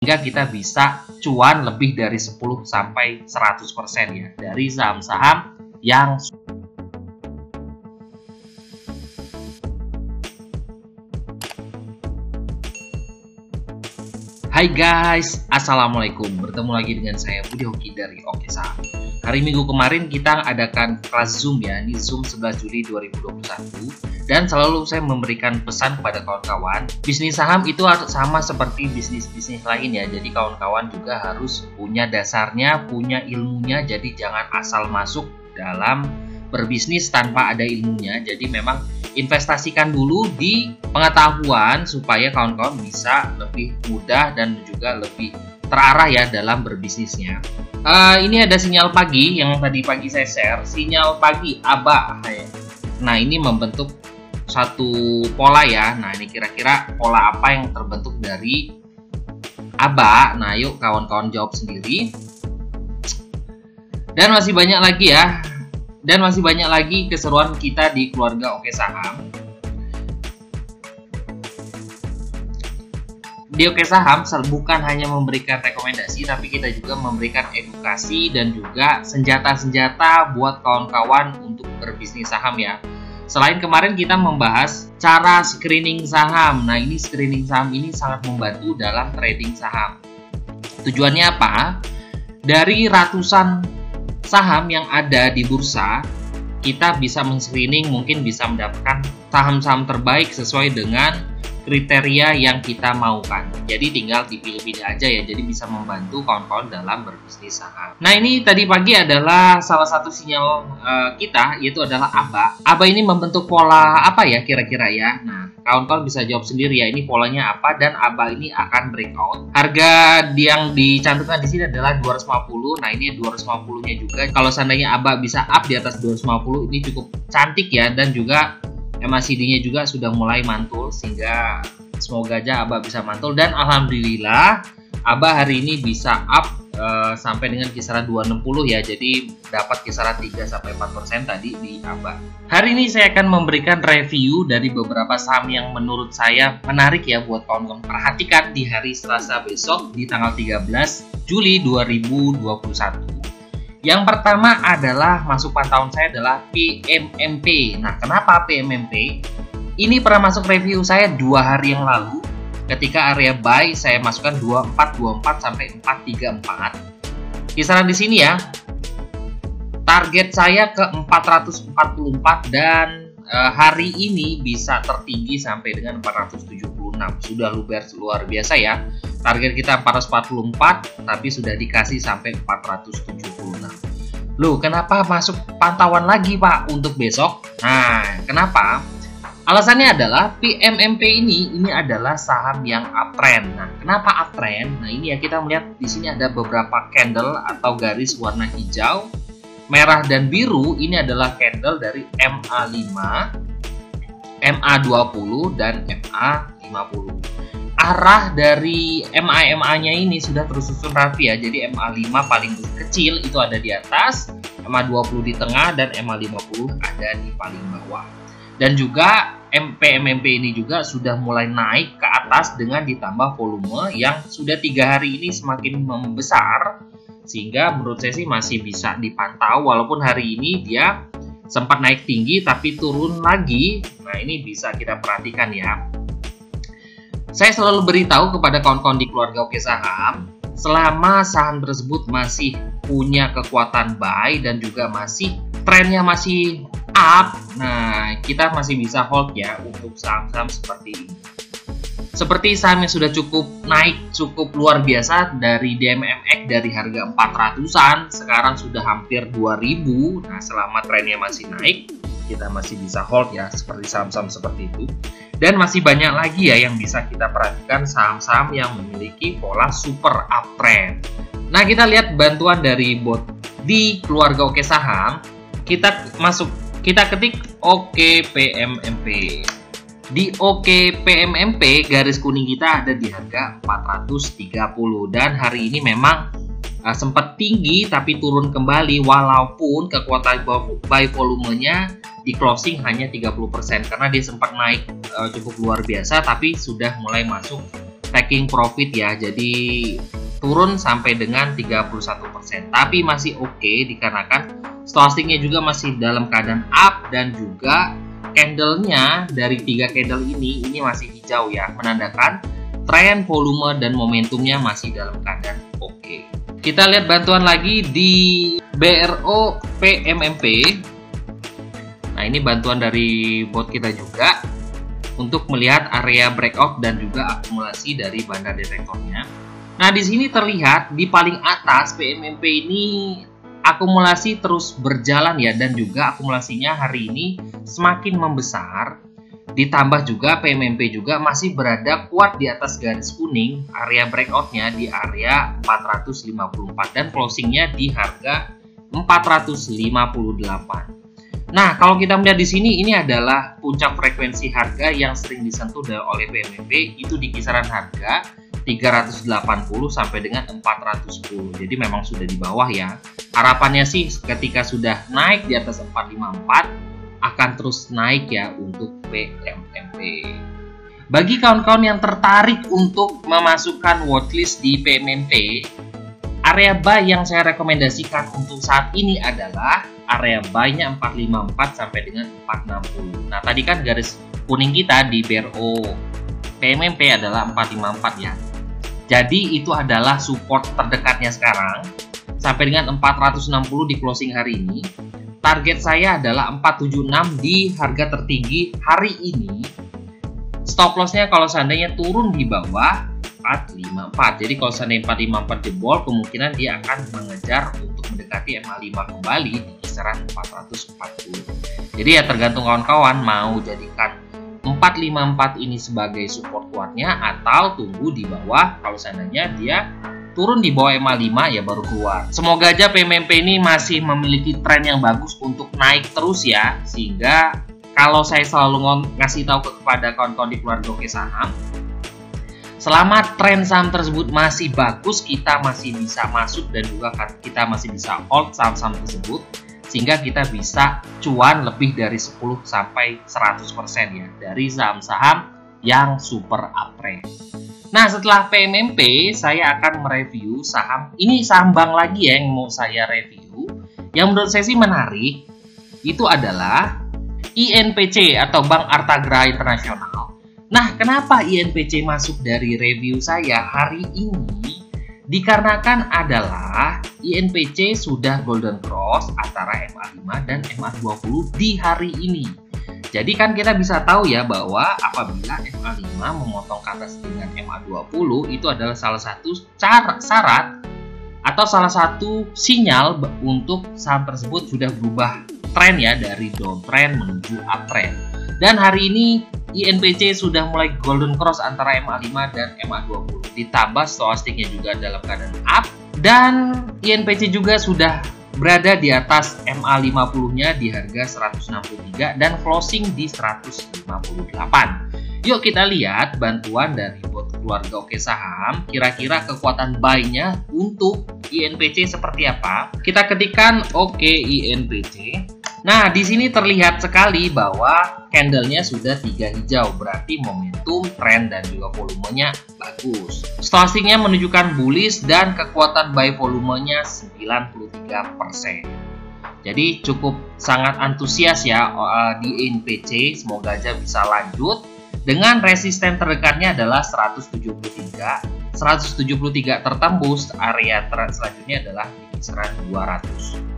hingga kita bisa cuan lebih dari 10 sampai 100% ya dari saham-saham yang Hai guys, Assalamualaikum. Bertemu lagi dengan saya Budi Hoki dari Oke Saham. Hari Minggu kemarin kita adakan kelas Zoom ya, ini Zoom 11 Juli 2021. Dan selalu saya memberikan pesan kepada kawan-kawan, bisnis saham itu sama seperti bisnis-bisnis lain ya. Jadi kawan-kawan juga harus punya dasarnya, punya ilmunya. Jadi jangan asal masuk dalam berbisnis tanpa ada ilmunya. Jadi memang investasikan dulu di pengetahuan supaya kawan-kawan bisa lebih mudah dan juga lebih terarah ya dalam berbisnisnya. Ini ada sinyal pagi yang tadi pagi saya share, sinyal pagi ABA. Nah, ini membentuk satu pola ya. Nah, ini kira-kira pola apa yang terbentuk dari ABA? Nah, yuk kawan-kawan jawab sendiri. Dan masih banyak lagi ya. Dan masih banyak lagi keseruan kita di keluarga Oke Saham. Di Oke Saham bukan hanya memberikan rekomendasi, tapi kita juga memberikan edukasi dan juga senjata-senjata buat kawan-kawan untuk berbisnis saham ya. Selain kemarin kita membahas cara screening saham. Nah, ini screening saham ini sangat membantu dalam trading saham. Tujuannya apa? Dari ratusan saham yang ada di bursa, kita bisa men-screening, mungkin bisa mendapatkan saham-saham terbaik sesuai dengan kriteria yang kita maukan. Jadi tinggal dipilih-pilih aja ya, jadi bisa membantu kawan-kawan dalam berbisnis saham. Nah, ini tadi pagi adalah salah satu sinyal kita, yaitu adalah ABA. ABA ini membentuk pola apa ya kira-kira ya? Nah, kawan-kawan bisa jawab sendiri ya, ini polanya apa dan ABA ini akan breakout. Harga yang dicantumkan di sini adalah 250. Nah, ini 250-nya juga. Kalau seandainya ABA bisa up di atas 250, ini cukup cantik ya, dan juga MACD-nya juga sudah mulai mantul, sehingga semoga aja ABA bisa mantul. Dan alhamdulillah ABA hari ini bisa up sampai dengan kisaran 260 ya, jadi dapat kisaran 3-4% tadi di ABA. Hari ini saya akan memberikan review dari beberapa saham yang menurut saya menarik ya buat kawan-kawan perhatikan di hari Selasa besok di tanggal 13 Juli 2021. Yang pertama adalah masuk pantauan saya adalah PMMP. Nah, kenapa PMMP? Ini pernah masuk review saya 2 hari yang lalu. Ketika area buy saya masukkan 2424 sampai 434. Kisaran di sini ya. Target saya ke 444 dan hari ini bisa tertinggi sampai dengan 476. Sudah luar biasa ya. Target kita 444 tapi sudah dikasih sampai 476. Loh, kenapa masuk pantauan lagi Pak untuk besok? Nah, kenapa? Alasannya adalah PMMP ini adalah saham yang uptrend. Nah, kenapa uptrend? Nah, ini ya kita melihat di sini ada beberapa candle atau garis warna hijau, merah dan biru. Ini adalah candle dari MA5, MA20 dan MA50. Arah dari MA-nya ini sudah tersusun rapi ya. Jadi MA5 paling kecil itu ada di atas, MA20 di tengah, dan MA50 ada di paling bawah. Dan juga PMMP ini juga sudah mulai naik ke atas dengan ditambah volume yang sudah 3 hari ini semakin membesar, sehingga menurut saya sih masih bisa dipantau walaupun hari ini dia sempat naik tinggi tapi turun lagi. Nah, ini bisa kita perhatikan ya. Saya selalu beritahu kepada kawan-kawan di keluarga Oke Saham, selama saham tersebut masih punya kekuatan buy dan juga masih trennya masih up, nah kita masih bisa hold ya untuk saham-saham seperti ini. Seperti saham yang sudah cukup naik, cukup luar biasa dari DMMX dari harga 400-an, sekarang sudah hampir 2000. Nah, selama trennya masih naik, kita masih bisa hold ya, seperti saham-saham seperti itu. Dan masih banyak lagi ya yang bisa kita perhatikan saham-saham yang memiliki pola super uptrend. Nah, kita lihat bantuan dari bot di keluarga Oke Saham. Kita ketik Oke PMMP. Di Oke PMMP garis kuning kita ada di harga 430 dan hari ini memang sempat tinggi tapi turun kembali walaupun kekuatan buy volumenya di closing hanya 30% karena dia sempat naik cukup luar biasa tapi sudah mulai masuk taking profit ya, jadi turun sampai dengan 31%, tapi masih oke dikarenakan stochastiknya juga masih dalam keadaan up dan juga candlenya dari 3 candle ini masih hijau ya, menandakan tren volume dan momentumnya masih dalam keadaan oke. Kita lihat bantuan lagi di BRO PMMP. Nah, ini bantuan dari bot kita juga untuk melihat area breakout dan juga akumulasi dari bandar detektornya. Nah, di sini terlihat di paling atas PMMP ini akumulasi terus berjalan ya, dan juga akumulasinya hari ini semakin membesar. Ditambah juga PMMP juga masih berada kuat di atas garis kuning, area breakoutnya di area 454 dan closingnya di harga 458. Nah, kalau kita melihat di sini, ini adalah puncak frekuensi harga yang sering disentuh oleh PMMP, itu di kisaran harga 380 sampai dengan 410. Jadi memang sudah di bawah ya. Harapannya sih ketika sudah naik di atas 454 akan terus naik ya untuk PMMP. Bagi kawan-kawan yang tertarik untuk memasukkan watchlist di PMMP, area buy yang saya rekomendasikan untuk saat ini adalah area buy-nya 454 sampai dengan 460. Nah, tadi kan garis kuning kita di BRO PMMP adalah 454 ya. Jadi itu adalah support terdekatnya sekarang sampai dengan 460 di closing hari ini. Target saya adalah 476 di harga tertinggi hari ini. Stop lossnya kalau seandainya turun di bawah 454. Jadi kalau seandainya 454 jebol, kemungkinan dia akan mengejar untuk mendekati MA5 kembali di kisaran 440. Jadi ya tergantung kawan-kawan mau jadikan 454 ini sebagai support kuatnya atau tunggu di bawah. Kalau seandainya dia turun di bawah MA5 ya baru keluar. Semoga aja PMMP ini masih memiliki tren yang bagus untuk naik terus ya, sehingga kalau saya selalu ngasih tahu kepada kawan-kawan di keluarga Oke Saham, selama tren saham tersebut masih bagus, kita masih bisa masuk dan juga kita masih bisa hold saham-saham tersebut, sehingga kita bisa cuan lebih dari 10 sampai 100% ya dari saham-saham yang super uptrend. Nah, setelah PMMP, saya akan mereview saham. Ini saham bank lagi ya yang mau saya review. Yang menurut saya sih menarik, itu adalah INPC atau Bank Artagraha Internasional. Nah, kenapa INPC masuk dari review saya hari ini? Dikarenakan adalah INPC sudah golden cross antara MA5 dan MA20 di hari ini. Jadi kan kita bisa tahu ya bahwa apabila MA5 memotong ke atas dengan MA20 itu adalah salah satu syarat atau salah satu sinyal untuk saham tersebut sudah berubah tren ya dari downtrend menuju uptrend. Dan hari ini INPC sudah mulai golden cross antara MA5 dan MA20. Ditambah stochastiknya juga dalam keadaan up dan INPC juga sudah berada di atas MA50-nya di harga 163 dan closing di 158. Yuk kita lihat bantuan dari bot keluarga Oke Saham, kira-kira kekuatan buy-nya untuk INPC seperti apa. Kita ketikkan Oke INPC. Nah, di sini terlihat sekali bahwa candlenya sudah 3 hijau, berarti momentum, tren, dan juga volumenya bagus. Stochastiknya menunjukkan bullish dan kekuatan buy volumenya 93%. Jadi cukup sangat antusias ya di INPC, semoga aja bisa lanjut. Dengan resisten terdekatnya adalah 173. 173 tertembus, area selanjutnya adalah di kisaran 200.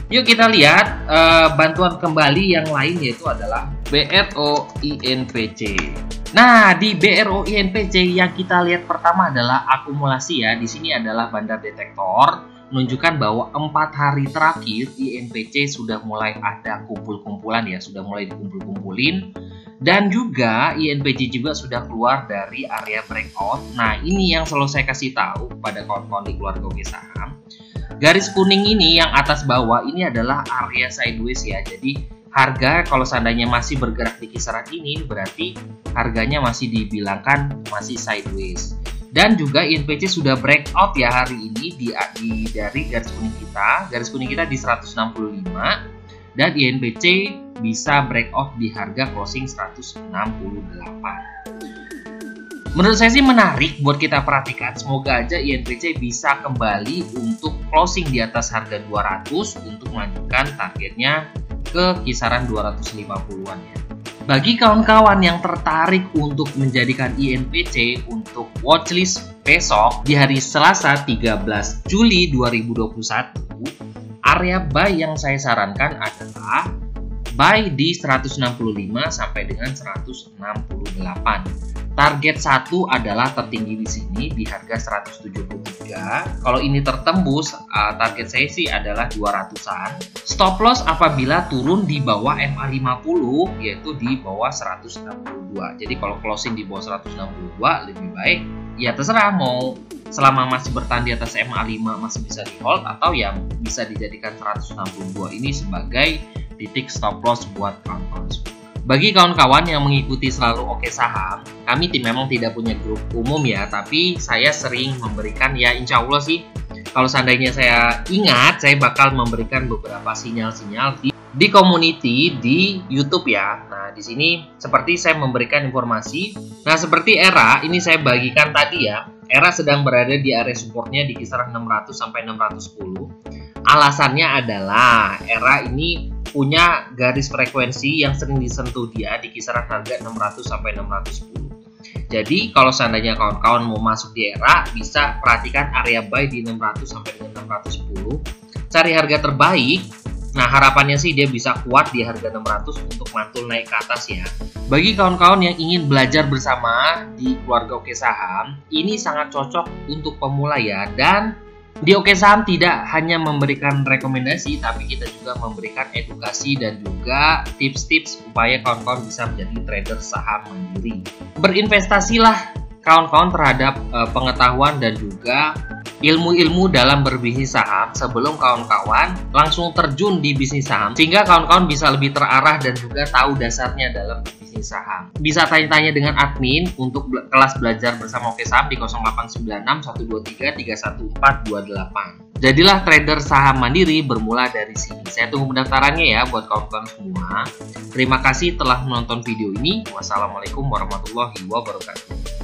Yuk kita lihat bantuan kembali yang lain, yaitu adalah BRO INPC. Nah, di BRO INPC yang kita lihat pertama adalah akumulasi ya. Di sini adalah bandar detektor menunjukkan bahwa 4 hari terakhir INPC sudah mulai ada kumpul-kumpulan ya, sudah mulai dikumpul-kumpulin. Dan juga INPC juga sudah keluar dari area breakout. Nah, ini yang selalu saya kasih tahu pada kawan-kawan di keluarga Oke Saham. Garis kuning ini yang atas bawah ini adalah area sideways ya. Jadi harga kalau seandainya masih bergerak di kisaran ini berarti harganya masih dibilangkan masih sideways. Dan juga INPC sudah breakout ya hari ini dari garis kuning kita. Garis kuning kita di 165 dan INPC bisa breakout di harga closing 168. Menurut saya sih menarik buat kita perhatikan. Semoga aja INPC bisa kembali untuk closing di atas harga 200 untuk melanjutkan targetnya ke kisaran 250-an ya. Bagi kawan-kawan yang tertarik untuk menjadikan INPC untuk watchlist besok di hari Selasa 13 Juli 2021, area buy yang saya sarankan adalah buy di 165 sampai dengan 168. Target 1 adalah tertinggi di sini di harga 173. Kalau ini tertembus, target saya sih adalah 200-an. Stop loss apabila turun di bawah MA50, yaitu di bawah 162. Jadi kalau closing di bawah 162 lebih baik, ya terserah mau selama masih bertahan di atas MA5 masih bisa di hold, atau yang bisa dijadikan 162 ini sebagai titik stop loss buat kawan-kawan semua. Bagi kawan-kawan yang mengikuti selalu Oke Saham, kami memang tidak punya grup umum ya, tapi saya sering memberikan, ya insya Allah sih, kalau seandainya saya ingat, saya bakal memberikan beberapa sinyal-sinyal di community di YouTube ya. Nah, di sini seperti saya memberikan informasi. Nah, seperti ERA, ini saya bagikan tadi ya. ERA sedang berada di area supportnya di kisaran 600 sampai 610. Alasannya adalah ERA ini punya garis frekuensi yang sering disentuh dia di kisaran harga 600 sampai 610. Jadi kalau seandainya kawan-kawan mau masuk di ERA, bisa perhatikan area buy di 600 sampai dengan 610. Cari harga terbaik. Nah, harapannya sih dia bisa kuat di harga 600 untuk mantul naik ke atas ya. Bagi kawan-kawan yang ingin belajar bersama di keluarga Oke Saham, ini sangat cocok untuk pemula ya. Dan di Oke Saham tidak hanya memberikan rekomendasi, tapi kita juga memberikan edukasi dan juga tips-tips supaya kawan-kawan bisa menjadi trader saham mandiri. Berinvestasilah kawan-kawan terhadap pengetahuan dan juga ilmu-ilmu dalam berbisnis saham sebelum kawan-kawan langsung terjun di bisnis saham, sehingga kawan-kawan bisa lebih terarah dan juga tahu dasarnya dalam berbisnis saham. Bisa tanya-tanya dengan admin untuk kelas belajar bersama Oke Saham di 0896 123 31428. Jadilah trader saham mandiri bermula dari sini. Saya tunggu pendaftarannya ya buat kawan-kawan semua. Terima kasih telah menonton video ini. Wassalamualaikum warahmatullahi wabarakatuh.